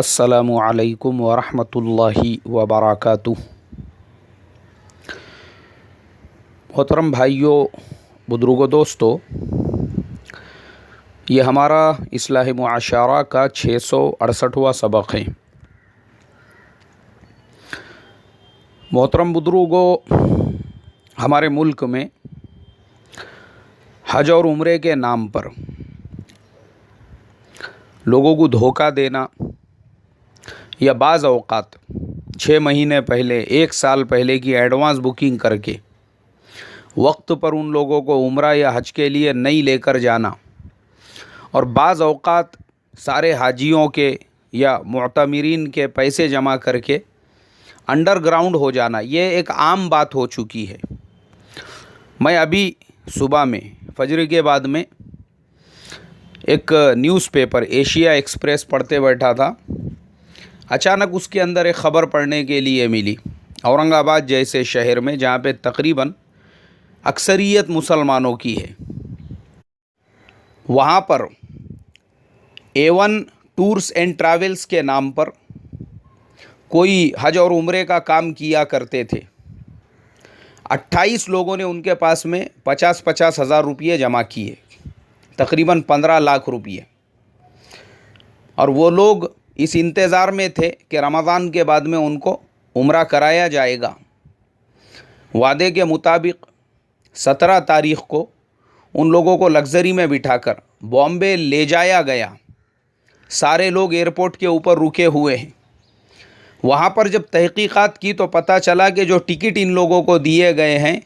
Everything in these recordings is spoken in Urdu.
السلام علیکم ورحمۃ اللہ وبرکاتہ۔ محترم بھائیوں، بزرگوں، دوستو، یہ ہمارا اصلاح معاشرہ کا 668واں سبق ہے۔ محترم بزرگوں، ہمارے ملک میں حج اور عمرے کے نام پر لوگوں کو دھوکہ دینا یا بعض اوقات 6 مہینے پہلے 1 سال پہلے کی ایڈوانس بکنگ کر کے وقت پر ان لوگوں کو عمرہ یا حج کے لیے نہیں لے کر جانا، اور بعض اوقات سارے حاجیوں کے یا معتمرین کے پیسے جمع کر کے انڈر گراؤنڈ ہو جانا، یہ ایک عام بات ہو چکی ہے۔ میں ابھی صبح میں فجر کے بعد میں ایک نیوز پیپر ایشیا ایکسپریس پڑھتے بیٹھا تھا۔ اچانک اس کے اندر ایک خبر پڑھنے کے لیے ملی، اورنگ آباد جیسے شہر میں جہاں پہ تقریباً اکثریت مسلمانوں کی ہے، وہاں پر A1 ٹورس اینڈ ٹریولز کے نام پر کوئی حج اور عمرے کا کام کیا کرتے تھے۔ 28 لوگوں نے ان کے پاس میں 50 ہزار روپیے جمع کیے، تقریباً 15 لاکھ روپیے، اور وہ لوگ اس انتظار میں تھے کہ رمضان کے بعد میں ان کو عمرہ کرایا جائے گا۔ وعدے کے مطابق 17 تاریخ کو ان لوگوں کو لگژری میں بٹھا کر بامبے لے جایا گیا۔ سارے لوگ ایئرپورٹ کے اوپر رکے ہوئے ہیں۔ وہاں پر جب تحقیقات کی تو پتہ چلا کہ جو ٹکٹ ان لوگوں کو دیے گئے ہیں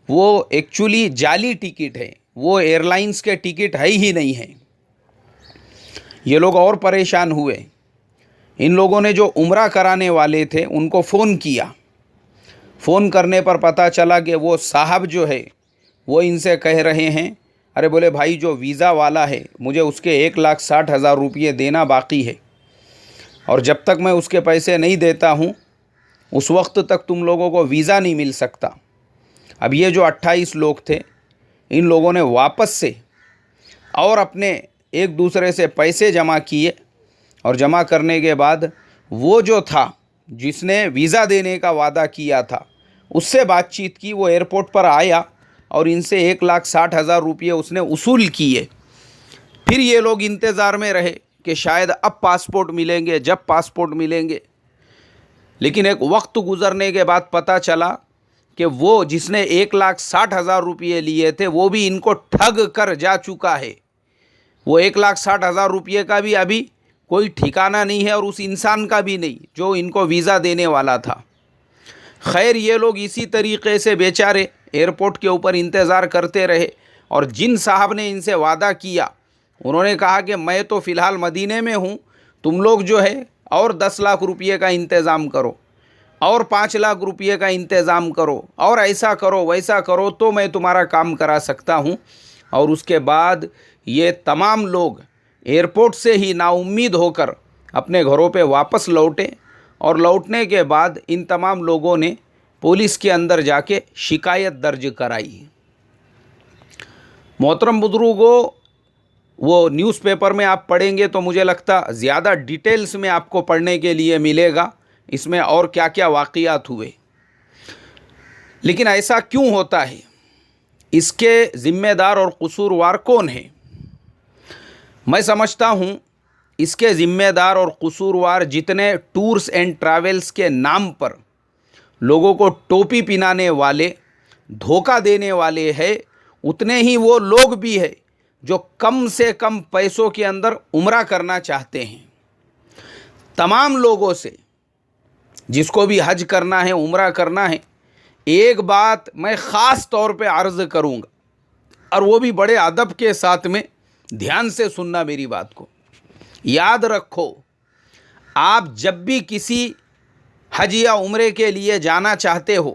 وہ ایکچولی جعلی ٹکٹ ہے، وہ ایئر لائنز کے ٹکٹ ہے ہی نہیں ہے۔ یہ لوگ اور پریشان ہوئے۔ ان لوگوں نے جو عمرہ کرانے والے تھے ان کو فون کیا۔ فون کرنے پر پتہ چلا کہ وہ صاحب جو ہے وہ ان سے کہہ رہے ہیں، ارے بولے بھائی جو ویزا والا ہے مجھے اس کے 1,60,000 روپیے دینا باقی ہے، اور جب تک میں اس کے پیسے نہیں دیتا ہوں اس وقت تک تم لوگوں کو ویزا نہیں مل سکتا۔ اب یہ جو 28 لوگ تھے ان لوگوں نے واپس سے اور اپنے ایک دوسرے سے پیسے جمع کیے، اور جمع کرنے کے بعد وہ جو تھا جس نے ویزا دینے کا وعدہ کیا تھا اس سے بات چیت کی۔ وہ ایئرپورٹ پر آیا اور ان سے 1,60,000 روپیے اس نے وصول کیے۔ پھر یہ لوگ انتظار میں رہے کہ شاید اب پاسپورٹ ملیں گے، جب پاسپورٹ ملیں گے، لیکن ایک وقت گزرنے کے بعد پتہ چلا کہ وہ جس نے 1,60,000 روپیے لیے تھے وہ بھی ان کو ٹھگ کر جا چکا ہے۔ وہ 1,60,000 روپیے کا بھی ابھی کوئی ٹھکانہ نہیں ہے، اور اس انسان کا بھی نہیں جو ان کو ویزا دینے والا تھا۔ خیر، یہ لوگ اسی طریقے سے بیچارے ایئرپورٹ کے اوپر انتظار کرتے رہے، اور جن صاحب نے ان سے وعدہ کیا انہوں نے کہا کہ میں تو فی الحال مدینے میں ہوں، تم لوگ جو ہے اور 10 لاکھ روپیے کا انتظام کرو، اور 5 لاکھ روپیے کا انتظام کرو، اور ایسا کرو ویسا کرو تو میں تمہارا کام کرا سکتا ہوں۔ اور اس کے بعد یہ تمام لوگ ایئرپورٹ سے ہی نا امید ہو کر اپنے گھروں پہ واپس لوٹے، اور لوٹنے کے بعد ان تمام لوگوں نے پولیس کے اندر جا کے شکایت درج کرائی۔ محترم بزرگوں، وہ نیوز پیپر میں آپ پڑھیں گے تو مجھے لگتا زیادہ ڈیٹیلز میں آپ کو پڑھنے کے لیے ملے گا، اس میں اور کیا کیا واقعات ہوئے۔ لیکن ایسا کیوں ہوتا ہے؟ اس کے ذمہ دار اور قصوروار کون ہیں؟ میں سمجھتا ہوں اس کے ذمہ دار اور قصوروار جتنے ٹورس اینڈ ٹریولز کے نام پر لوگوں کو ٹوپی پہنانے والے، دھوکہ دینے والے ہیں، اتنے ہی وہ لوگ بھی ہیں جو کم سے کم پیسوں کے اندر عمرہ کرنا چاہتے ہیں۔ تمام لوگوں سے جس کو بھی حج کرنا ہے، عمرہ کرنا ہے، ایک بات میں خاص طور پہ عرض کروں گا، اور وہ بھی بڑے ادب کے ساتھ میں دھیان سے سننا میری بات کو۔ یاد رکھو، آپ جب بھی کسی حج یا عمرے کے لیے جانا چاہتے ہو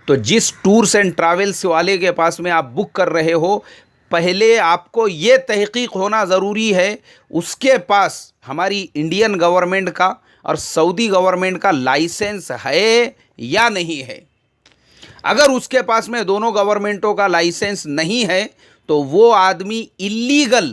تو جس ٹورس اینڈ ٹریولز والے کے پاس میں آپ بک کر رہے ہو، پہلے آپ کو یہ تحقیق ہونا ضروری ہے اس کے پاس ہماری انڈین گورنمنٹ کا اور سعودی گورنمنٹ کا لائسنس ہے یا نہیں ہے۔ اگر اس کے پاس میں دونوں گورنمنٹوں کا لائسنس نہیں ہے تو وہ آدمی اللیگل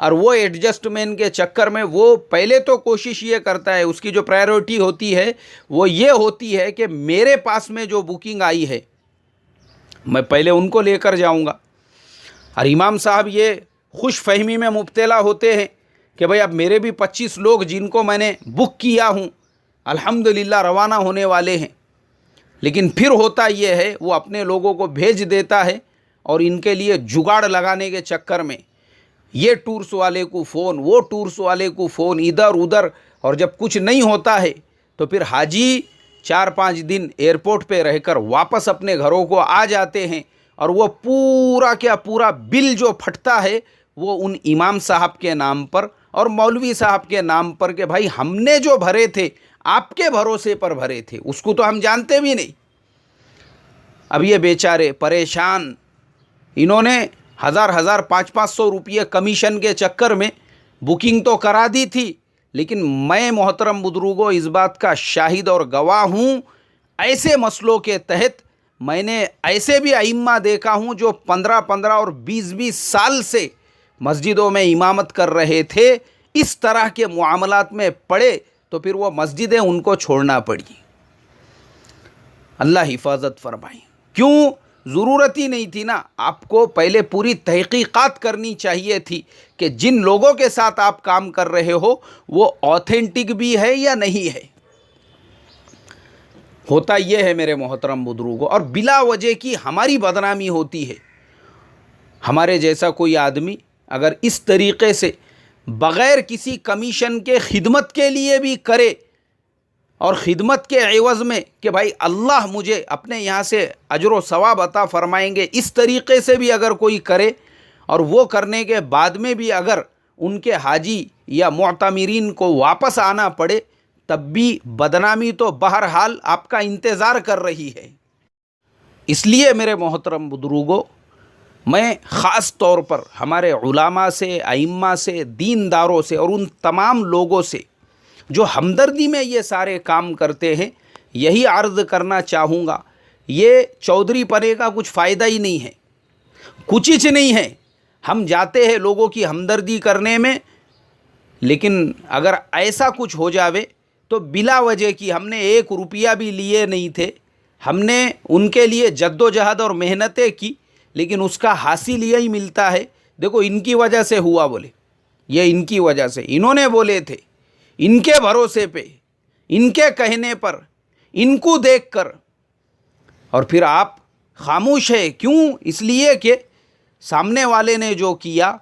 اور وہ ایڈجسٹمنٹ کے چکر میں وہ پہلے تو کوشش یہ کرتا ہے، اس کی جو پرائیورٹی ہوتی ہے وہ یہ ہوتی ہے کہ میرے پاس میں جو بکنگ آئی ہے میں پہلے ان کو لے کر جاؤں گا. اور امام صاحب یہ خوش فہمی میں مبتلا ہوتے ہیں کہ بھئی اب میرے بھی 25 لوگ جن کو میں نے بک کیا ہوں الحمدللہ روانہ ہونے والے ہیں، لیکن پھر ہوتا یہ ہے وہ اپنے لوگوں کو بھیج دیتا ہے اور ان کے لیے جگاڑ لگانے کے چکر میں یہ ٹورس والے کو فون، وہ ٹورس والے کو فون، ادھر ادھر، اور جب کچھ نہیں ہوتا ہے تو پھر حاجی 4-5 دن ایئرپورٹ پہ رہ کر واپس اپنے گھروں کو آ جاتے ہیں، اور وہ پورا کیا پورا بل جو پھٹتا ہے وہ ان امام صاحب کے نام پر اور مولوی صاحب کے نام پر کہ بھائی ہم نے جو بھرے تھے آپ کے بھروسے پر بھرے تھے، اس کو تو ہم جانتے بھی نہیں. اب یہ بیچارے پریشان، انہوں نے 1000 500 روپیے کمیشن کے چکر میں بکنگ تو کرا دی تھی، لیکن میں محترم بزرگوں اس بات کا شاہد اور گواہ ہوں، ایسے مسئلوں کے تحت میں نے ایسے بھی ائمہ دیکھا ہوں جو 15 اور 20 سال سے مسجدوں میں امامت کر رہے تھے، اس طرح کے معاملات میں پڑے تو پھر وہ مسجدیں ان کو چھوڑنا پڑی. اللہ حفاظت فرمائے. کیوں؟ ضرورت ہی نہیں تھی نا. آپ کو پہلے پوری تحقیقات کرنی چاہیے تھی کہ جن لوگوں کے ساتھ آپ کام کر رہے ہو وہ آتھینٹک بھی ہے یا نہیں ہے. ہوتا یہ ہے میرے محترم بزرگوں، اور بلا وجہ کی ہماری بدنامی ہوتی ہے. ہمارے جیسا کوئی آدمی اگر اس طریقے سے بغیر کسی کمیشن کے خدمت کے لیے بھی کرے، اور خدمت کے عوض میں کہ بھائی اللہ مجھے اپنے یہاں سے اجر و ثواب عطا فرمائیں گے، اس طریقے سے بھی اگر کوئی کرے، اور وہ کرنے کے بعد میں بھی اگر ان کے حاجی یا معتمرین کو واپس آنا پڑے، تب بھی بدنامی تو بہرحال آپ کا انتظار کر رہی ہے. اس لیے میرے محترم بزرگوں، میں خاص طور پر ہمارے علماء سے، ائمہ سے، دینداروں سے اور ان تمام لوگوں سے جو ہمدردی میں یہ سارے کام کرتے ہیں یہی عرض کرنا چاہوں گا، یہ چودھری پنے کا کچھ فائدہ ہی نہیں ہے، کچھ نہیں ہے. ہم جاتے ہیں لوگوں کی ہمدردی کرنے میں، لیکن اگر ایسا کچھ ہو جاوے تو بلا وجہ کی ہم نے 1 روپیہ بھی لیے نہیں تھے، ہم نے ان کے لیے جد و جہد اور محنتیں کی، لیکن اس کا حاصل یہی ملتا ہے دیکھو ان کی وجہ سے ہوا، بولے یہ ان کی وجہ سے، انہوں نے بولے تھے، ان کے بھروسے پہ، ان کے کہنے پر، ان کو دیکھ کر، اور پھر آپ خاموش ہے. کیوں؟ اس لیے کہ سامنے والے نے جو کیا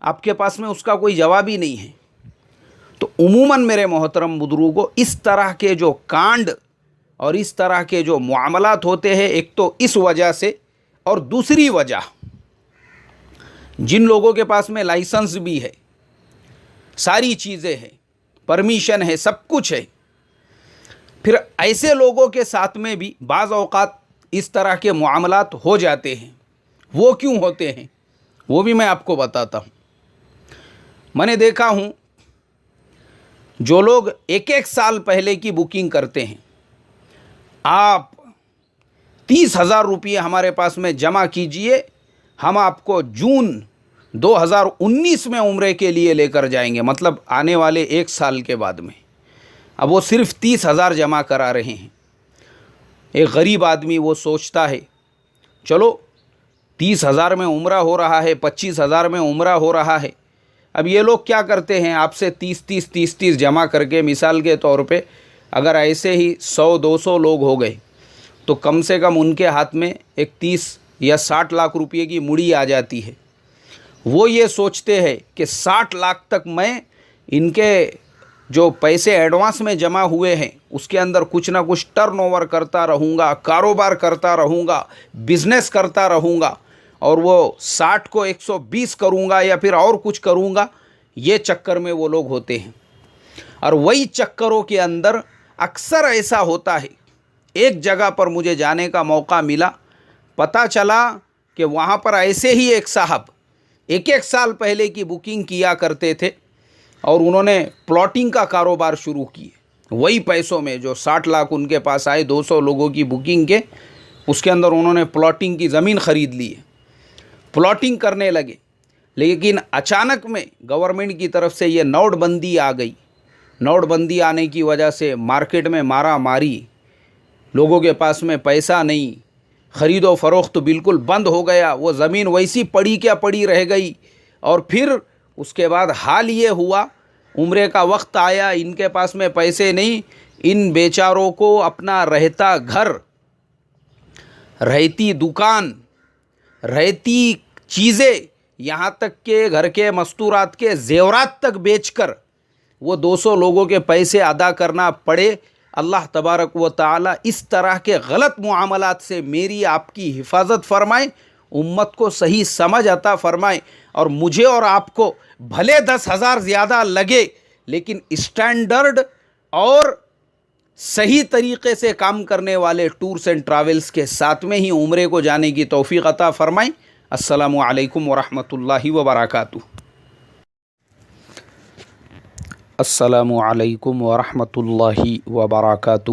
آپ کے پاس میں اس کا کوئی جواب ہی نہیں ہے. تو عموماً میرے محترم بزرگوں، اس طرح کے جو کانڈ اور اس طرح کے جو معاملات ہوتے ہیں، ایک تو اس وجہ سے، اور دوسری وجہ جن لوگوں کے پاس میں لائسنس بھی ہے، ساری چیزیں ہیں، پرمیشن ہے، سب کچھ ہے، پھر ایسے لوگوں کے ساتھ میں بھی بعض اوقات اس طرح کے معاملات ہو جاتے ہیں. وہ کیوں ہوتے ہیں وہ بھی میں آپ کو بتاتا ہوں. میں نے دیکھا ہوں جو لوگ 1 سال پہلے کی بکنگ کرتے ہیں، آپ 30,000 روپیے ہمارے پاس میں جمع کیجئے، ہم آپ کو جون 2019 میں عمرے کے لیے لے کر جائیں گے، مطلب آنے والے 1 سال کے بعد میں. اب وہ صرف 30,000 جمع کرا رہے ہیں. ایک غریب آدمی وہ سوچتا ہے چلو 30,000 میں عمرہ ہو رہا ہے، 25,000 میں عمرہ ہو رہا ہے. اب یہ لوگ کیا کرتے ہیں، آپ سے 30 جمع کر کے، مثال کے طور پہ اگر ایسے ہی 100-200 لوگ ہو گئے تو کم سے کم ان کے ہاتھ میں ایک 30 یا 60 لاکھ روپئے کی مڑی آ جاتی ہے. وہ یہ سوچتے ہیں کہ 60 لاکھ تک میں ان کے جو پیسے ایڈوانس میں جمع ہوئے ہیں اس کے اندر کچھ نہ کچھ ٹرن اوور کرتا رہوں گا، کاروبار کرتا رہوں گا، بزنس کرتا رہوں گا، اور وہ 60 کو 120 کروں گا یا پھر اور کچھ کروں گا. یہ چکر میں وہ لوگ ہوتے ہیں. اور وہی چکروں کے اندر اکثر ایسا ہوتا ہے. ایک جگہ پر مجھے جانے کا موقع ملا، پتہ چلا کہ وہاں پر ایسے ہی ایک صاحب 1 سال پہلے کی بکنگ کیا کرتے تھے، اور انہوں نے پلاٹنگ کا کاروبار شروع کیے. وہی پیسوں میں جو 60 لاکھ ان کے پاس آئے 200 لوگوں کی بکنگ کے، اس کے اندر انہوں نے پلاٹنگ کی زمین خرید لی ہے، پلاٹنگ کرنے لگے. لیکن اچانک میں گورنمنٹ کی طرف سے یہ نوٹ بندی آ گئی. نوٹ بندی آنے کی وجہ سے مارکیٹ میں مارا ماری، لوگوں کے پاس میں پیسہ نہیں، خرید و فروخت بالکل بند ہو گیا، وہ زمین ویسی پڑی کیا پڑی رہ گئی. اور پھر اس کے بعد حال یہ ہوا، عمرے کا وقت آیا، ان کے پاس میں پیسے نہیں، ان بیچاروں کو اپنا رہتا گھر، رہتی دکان، رہتی چیزیں، یہاں تک کہ گھر کے مستورات کے زیورات تک بیچ کر وہ 200 لوگوں کے پیسے ادا کرنا پڑے. اللہ تبارک و تعالی اس طرح کے غلط معاملات سے میری آپ کی حفاظت فرمائے، امت کو صحیح سمجھ عطا فرمائے، اور مجھے اور آپ کو بھلے 10,000 زیادہ لگے لیکن اسٹینڈرڈ اور صحیح طریقے سے کام کرنے والے ٹورس اینڈ ٹراویلز کے ساتھ میں ہی عمرے کو جانے کی توفیق عطا فرمائیں. السلام علیکم ورحمۃ اللہ وبرکاتہ. السلام علیکم ورحمۃ اللہ وبرکاتہ.